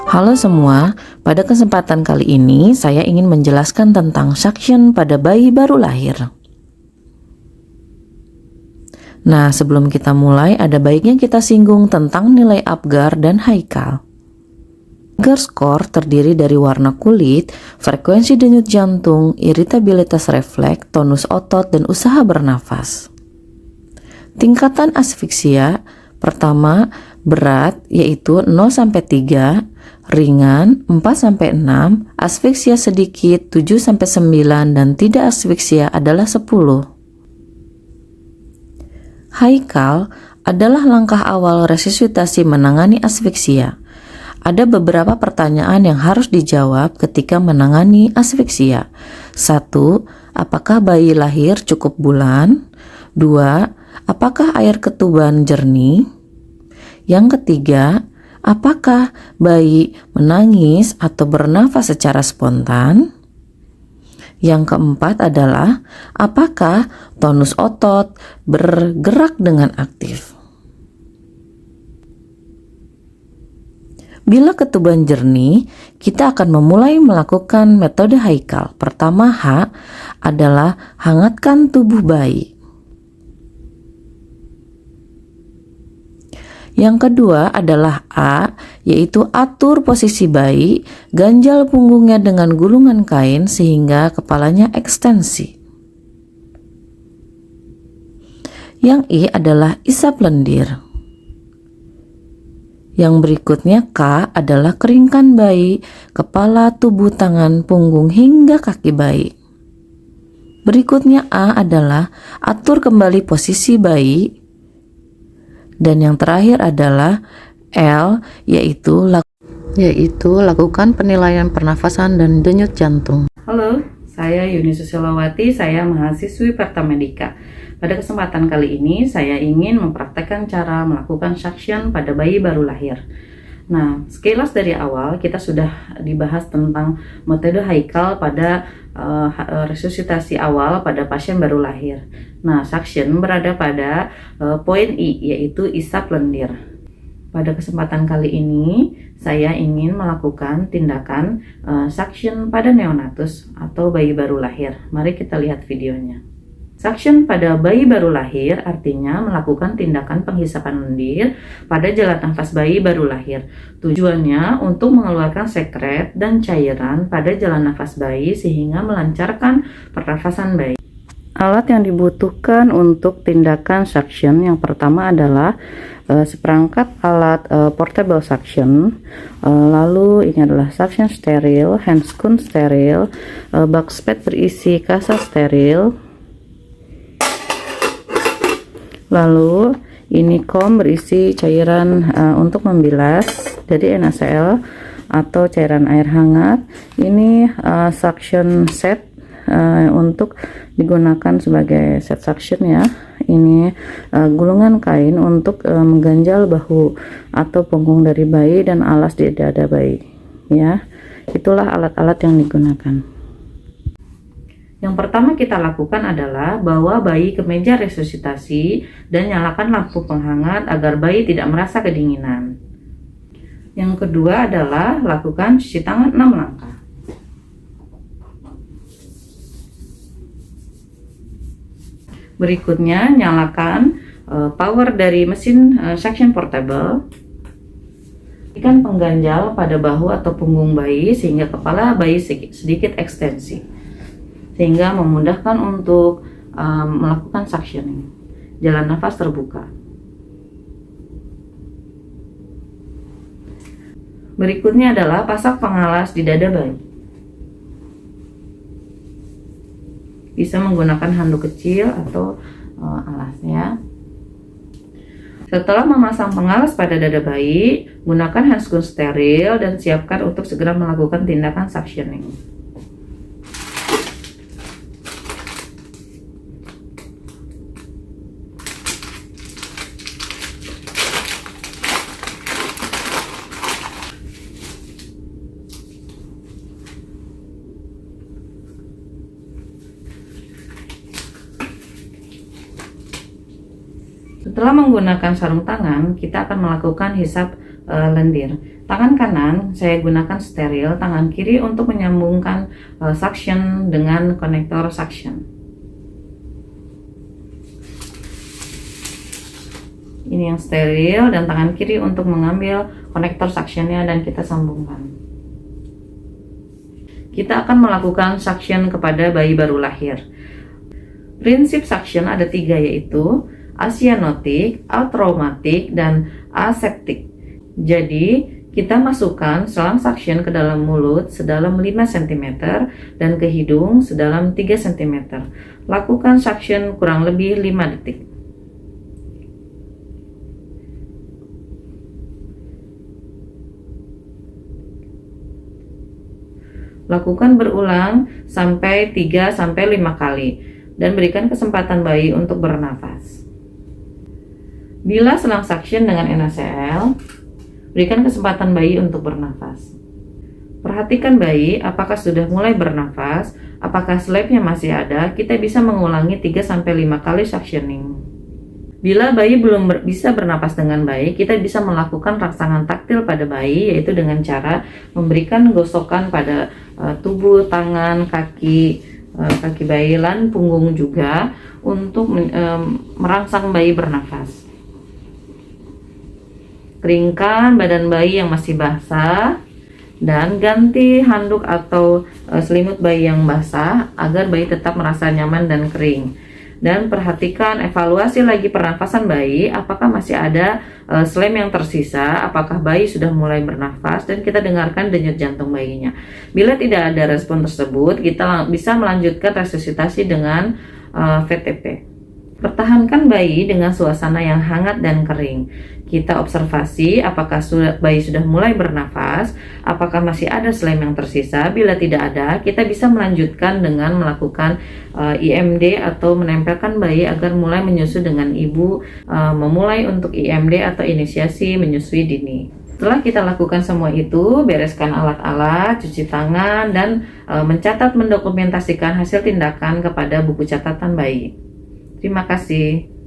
Halo semua, pada kesempatan kali ini saya ingin menjelaskan tentang suction pada bayi baru lahir. Nah, sebelum kita mulai, ada baiknya kita singgung tentang nilai Apgar dan Haikal. Apgar score terdiri dari warna kulit, frekuensi denyut jantung, iritabilitas refleks, tonus otot, dan usaha bernafas. Tingkatan asfiksia, pertama berat yaitu 0-3, ringan 4-6, asfiksia sedikit 7-9, dan tidak asfiksia adalah 10. Haikal adalah langkah awal resusitasi menangani asfiksia. Ada beberapa pertanyaan yang harus dijawab ketika menangani asfiksia. 1. Apakah bayi lahir cukup bulan? 2. Apakah air ketuban jernih? Yang ketiga, apakah bayi menangis atau bernafas secara spontan? Yang keempat adalah, apakah tonus otot bergerak dengan aktif? Bila ketuban jernih, kita akan memulai melakukan metode Haikal. Pertama, H adalah hangatkan tubuh bayi. Yang kedua adalah A, yaitu atur posisi bayi, ganjal punggungnya dengan gulungan kain sehingga kepalanya ekstensi. Yang I adalah isap lendir. Yang berikutnya K adalah keringkan bayi, kepala, tubuh, tangan, punggung hingga kaki bayi. Berikutnya A adalah atur kembali posisi bayi. Dan yang terakhir adalah L, yaitu lakukan penilaian pernafasan dan denyut jantung. Halo, saya Yuni Susilowati, saya mahasiswi Pertamedika. Pada kesempatan kali ini, saya ingin mempraktekkan cara melakukan suction pada bayi baru lahir. Nah, sekilas dari awal kita sudah dibahas tentang metode Haikal pada resusitasi awal pada pasien baru lahir. Nah, suction berada pada poin I, yaitu isap lendir. Pada kesempatan kali ini, saya ingin melakukan tindakan suction pada neonatus atau bayi baru lahir. Mari kita lihat videonya. Suction pada bayi baru lahir artinya melakukan tindakan penghisapan lendir pada jalan nafas bayi baru lahir. Tujuannya untuk mengeluarkan sekret dan cairan pada jalan nafas bayi sehingga melancarkan pernafasan bayi. Alat yang dibutuhkan untuk tindakan suction yang pertama adalah seperangkat alat portable suction, lalu ini adalah suction steril, handscoon steril, box pad berisi kasa steril, lalu ini comb berisi cairan untuk membilas dari NaCl atau cairan air hangat. Ini suction set untuk digunakan sebagai set suction ya. Ini gulungan kain untuk mengganjal bahu atau punggung dari bayi dan alas di dada bayi ya. Itulah alat-alat yang digunakan. Yang pertama kita lakukan adalah bawa bayi ke meja resusitasi dan nyalakan lampu penghangat agar bayi tidak merasa kedinginan. Yang kedua adalah lakukan cuci tangan 6 langkah. Berikutnya nyalakan power dari mesin suction portable. Berikan pengganjal pada bahu atau punggung bayi sehingga kepala bayi sedikit ekstensi, sehingga memudahkan untuk melakukan suctioning. Jalan nafas terbuka. Berikutnya adalah pasang pengalas di dada bayi. Bisa menggunakan handuk kecil atau alasnya. Setelah memasang pengalas pada dada bayi, gunakan handscoon steril dan siapkan untuk segera melakukan tindakan suctioning. Setelah menggunakan sarung tangan, kita akan melakukan hisap lendir. Tangan kanan saya gunakan steril, tangan kiri untuk menyambungkan suction dengan konektor suction. Ini yang steril dan tangan kiri untuk mengambil konektor suctionnya dan kita sambungkan. Kita akan melakukan suction kepada bayi baru lahir. Prinsip suction ada 3, yaitu acyanotic, atraumatic, dan aseptic. Jadi kita masukkan selang suction ke dalam mulut sedalam 5 cm dan ke hidung sedalam 3 cm. Lakukan suction kurang lebih 5 detik. Lakukan berulang sampai 3-5 kali dan berikan kesempatan bayi untuk bernafas. Bila selang suction dengan NaCl, berikan kesempatan bayi untuk bernafas. Perhatikan bayi apakah sudah mulai bernafas, apakah slapnya masih ada. Kita bisa mengulangi 3-5 kali suctioning. Bila bayi belum bisa bernapas dengan baik, kita bisa melakukan rangsangan taktil pada bayi, yaitu dengan cara memberikan gosokan pada tubuh, tangan, kaki bayi, dan punggung juga untuk merangsang bayi bernafas. Keringkan badan bayi yang masih basah dan ganti handuk atau selimut bayi yang basah agar bayi tetap merasa nyaman dan kering. Dan perhatikan, evaluasi lagi pernafasan bayi, apakah masih ada slam yang tersisa, apakah bayi sudah mulai bernafas, dan kita dengarkan denyut jantung bayinya. Bila tidak ada respon tersebut, kita bisa melanjutkan resusitasi dengan VTP. Pertahankan bayi dengan suasana yang hangat dan kering. Kita observasi apakah bayi sudah mulai bernafas, apakah masih ada slam yang tersisa. Bila tidak ada, kita bisa melanjutkan dengan melakukan IMD atau menempelkan bayi agar mulai menyusu dengan ibu, memulai untuk IMD atau inisiasi menyusui dini. Setelah kita lakukan semua itu, bereskan alat-alat, cuci tangan, dan mencatat mendokumentasikan hasil tindakan kepada buku catatan bayi. Terima kasih.